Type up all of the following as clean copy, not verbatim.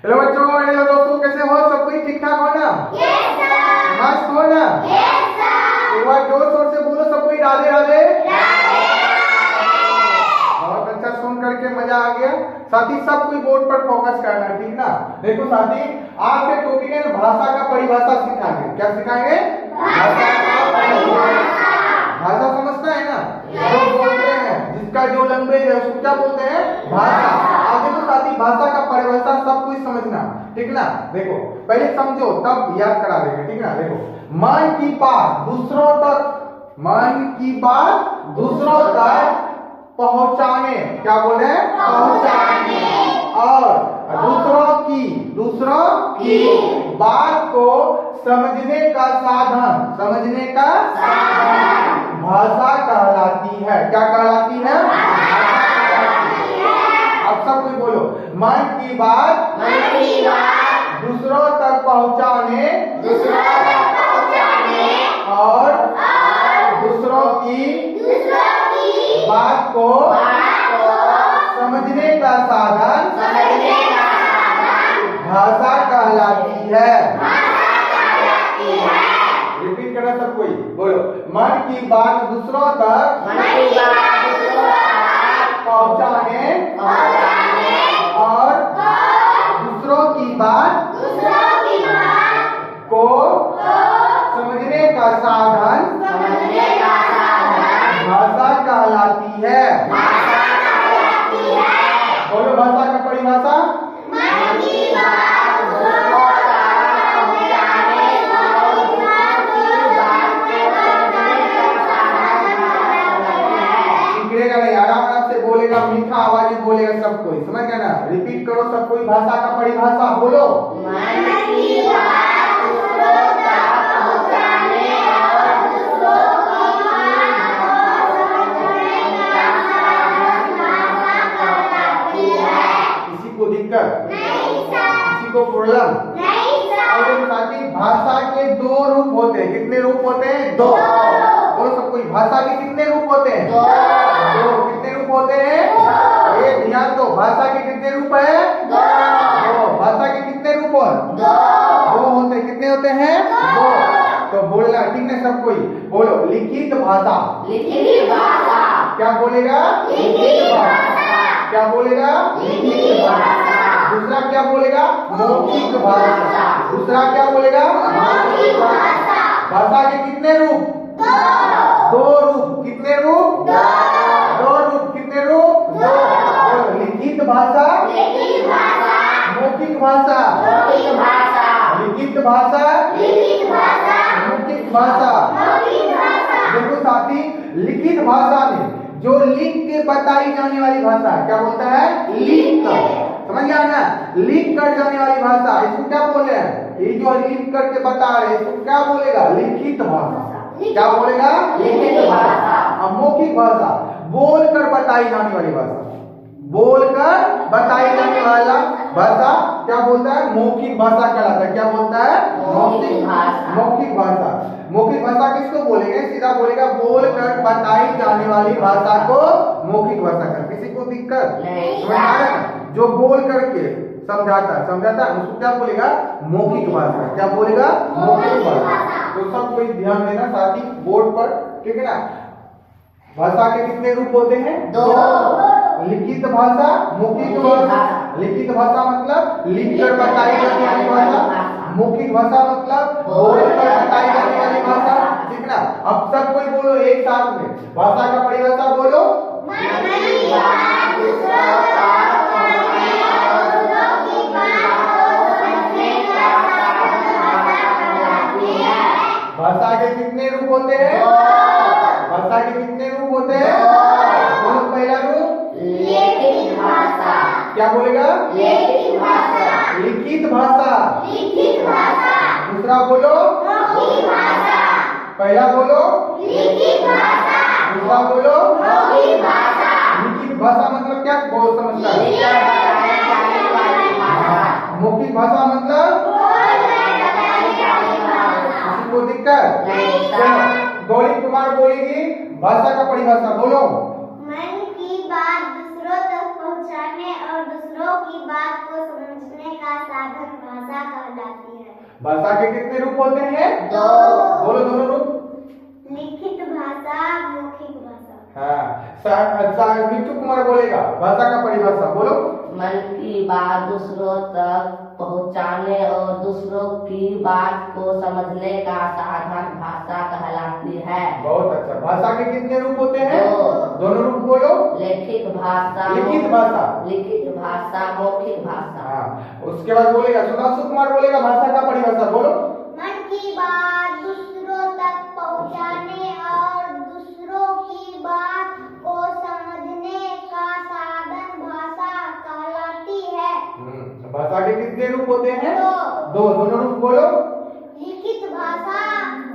Hello बच्चों, hello दोस्तों, कैसे हो? सब कोई ठीक ठाक हो ना? Yes sir. मस्त हो ना? Yes sir. एक बार जोर शोर से बोलो सब कोई, राधे राधे। राधे बहुत अच्छा, सुन करके मजा आ गया। साथी सब कोई बोर्ड पर फोकस करना, ठीक ना? देखो साथी, आज के टॉपिक है भाषा का परिभाषा सिखाएंगे। क्या सिखाएंगे? भाषा का परिभाषा। भाषा समझता है ना? जो बोलते हैं, जिसका जो लैंग्वेज है उसको क्या बोलते हैं? भाषा। आगे तो साथी भाषा का परिभाषा सब कुछ समझना, ठीक ना? देखो पहले समझो तब याद करा देंगे, ठीक ना? देखो, मन की बात दूसरों तक, मन की बात दूसरों तक पहुंचाने, क्या बोले? पहुंचाने। और दूसरों की बात को समझने का साधन, समझने का साधन भाषा कहलाती है। क्या कहलाती है? अब सब कोई बोलो, मन की बात दूसरों तक पहुंचाने और दूसरों की बात को समझने का साधन भाषा कहलाती है। रिपीट करना सब कोई, बोलो, मन की बात दूसरों तक पहुंचाने और दूसरों की बात को समझने का साधन भाषा कहलाती है। बोलो भाषा का परिभाषा। बिगड़ेगा नहीं, आराम से बोलेगा, मीठा आवाज में बोलेगा सब कोई, समझ गया ना? रिपीट करो सब कोई, भाषा का परिभाषा बोलो। दिक्कत किसी को प्रॉब्लम नहीं सर। साथी भाषा के दो रूप होते हैं। कितने रूप होते हैं? दो। बोलो सब कोई, भाषा के कितने रूप होते हैं? दो। कितने रूप होते हैं? ये ध्यान दो, भाषा के कितने रूप है? दो। भाषा के कितने रूप है? दो होते हैं। कितने होते हैं? दो। तो बोलना, ठीक है सब कोई? बोलो, लिखित भाषा। क्या बोलेगा? लिखित भाषा। क्या बोलेगा? लिखित भाषा। दूसरा क्या बोलेगा? मौखिक भाषा। दूसरा क्या बोलेगा? मौखिक भाषा। भाषा के कितने रूप? दो रूप। कितने रूप? दो रूप। कितने रूप? दो। लिखित भाषा, मौखिक भाषा, लिखित भाषा, मौखिक भाषा। देखो साथी, लिखित भाषा में जो लिख के बताई जाने वाली भाषा, क्या बोलता है? लिख कर। समझ गया ना? लिख कर जाने वाली भाषा, इसको क्या बोले? ये जो लिख करके बता रहे इसको क्या बोलेगा? लिखित भाषा। क्या बोलेगा? लिखित भाषा। अब मौखिक भाषा, बोल कर बताई जाने वाली भाषा, बोलकर बताई जाने वाला भाषा क्या बोलता है? मौखिक भाषा कहलाता है। क्या बोलता है? मौखिक भाषा। मौखिक भाषा, मौखिक भाषा किसको बोलेंगे? सीधा बोलेगा, बोलकर बताई जाने वाली भाषा को मौखिक भाषा कहते हैं। किसी को दिक्कत समझ आ रहा है? जो बोल करके समझाता है उसको क्या बोलेगा? मौखिक भाषा। क्या बोलेगा? मौखिक भाषा। तो सब कोई ध्यान देना साथी बोर्ड पर, ठीक है ना? भाषा के कितने रूप होते हैं? दो। लिखित भाषा, मौखिक भाषा। लिखित भाषा मतलब लिख कर बताई जाने वाली भाषा। मौखिक भाषा मतलब बोल कर बताई जाने वाली भाषा, ठीक ना? अब सब कोई बोलो एक साथ में, भाषा का परिभाषा बोलो। भाषा के कितने रूप होते हैं? भाषा के कितने रूप होते हैं? बोलो पहला रूप लिखित भाषा। क्या बोलेगा? लिखित भाषा। लिखित भाषा। दूसरा बोलो मौखिक भाषा। पहला बोलो लिखित भाषा। दूसरा बोलो मौखिक भाषा। लिखित भाषा मतलब क्या? बहुत समझता है। मौखिक भाषा मतलब किसी को दिक्कत नहीं। गौरी कुमार बोलेगी भाषा का परिभाषा, बोलो। मन की बात दूसरों तक पहुंचाने और दूसरों की बात को समझने का भाषा कहलाती है। भाषा के कितने रूप होते हैं? दो। बोलो दोनों रूप। लिखित भाषा, मौखिक भाषा। हाँ, मिट्टू कुमार बोलेगा भाषा का परिभाषा। बोलो। मन की बात दूसरों तक पहुंचाने और दूसरों की बात को समझने का साधन भाषा कहलाती है। बहुत अच्छा। भाषा के कितने रूप होते हैं? दो। दोनों रूप बोलो। लिखित भाषा, लिखित भाषा, लिखित भाषा, मौखिक भाषा। हाँ, उसके बाद बोलेगा सुधांशु कुमार बोलेगा भाषा का परिभाषा। बोलो। मन की बात दूसरों तक पहुंचाने और दूसरों की बात को समझने का साधन भाषा कहलाती है। भाषा के कितने रूप होते हैं? दो। दोनों रूप बोलो। लिखित भाषा,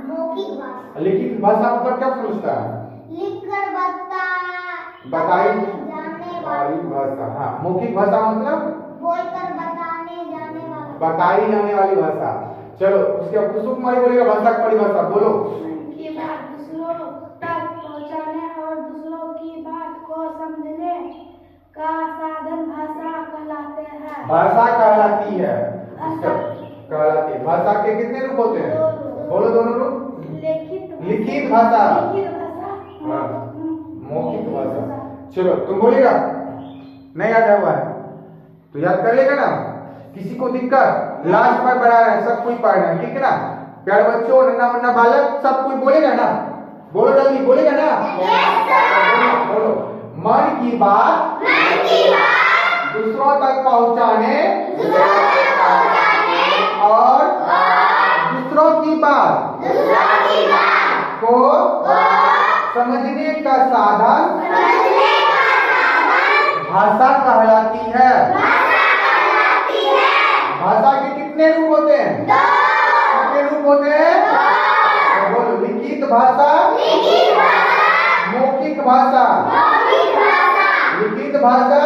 मौखिक भाषा। लिखित भाषा मतलब क्या समझता है? लिखकर बताई जाने वाली भाषा। हाँ, मौखिक भाषा मतलब बोलकर बताने जाने वाला। बताई जाने वाली भाषा। चलो उसके बाद खुशबू कुमारी बोलेगा भाषा की परिभाषा। बोलो। की बात दूसरों तक पहुंचाने और दूसरों की बात को समझने का साधन भाषा कहलाते हैं। भाषा कहलाती है। कहलाती है। भाषा के कितने रूप होते हैं? बोलो दोनों रूप। लिखित भाषा, हाँ, मौखिक भाषा। चलो तुम बोलेगा नहीं याद हुआ है तो याद कर लेगा ना। किसी को दिक्कत लास्ट में पढ़ा है, सब कोई पढ़ रहा है, ठीक है ना? प्यारे बच्चों, नन्ना मुन्ना बालक सब कोई बोलेगा ना? बोलो जल्दी, बोलेगा ना? बोलो। मन की बात दूसरों तक पहुंचाने और दूसरों की बात को समझने का साधन भाषा कहलाती है। भाषा के कितने रूप होते हैं? कितने रूप होते हैं? तो बोलो। लिखित भाषा, मौखिक भाषा, लिखित भाषा,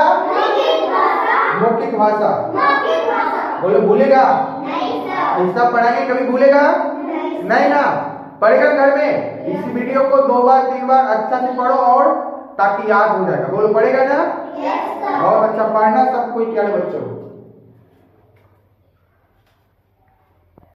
मौखिक भाषा। बोलो। भूलेगा? ऐसा पढ़ाएंगे कभी भूलेगा नहीं ना? पढ़ेगा घर में। इस वीडियो को 2 बार 3 बार अच्छा से पढ़ो और ताकि याद हो जाएगा। बोलो। पढ़ेगा ना? बहुत अच्छा पढ़ना सब कोई। प्यारे बच्चों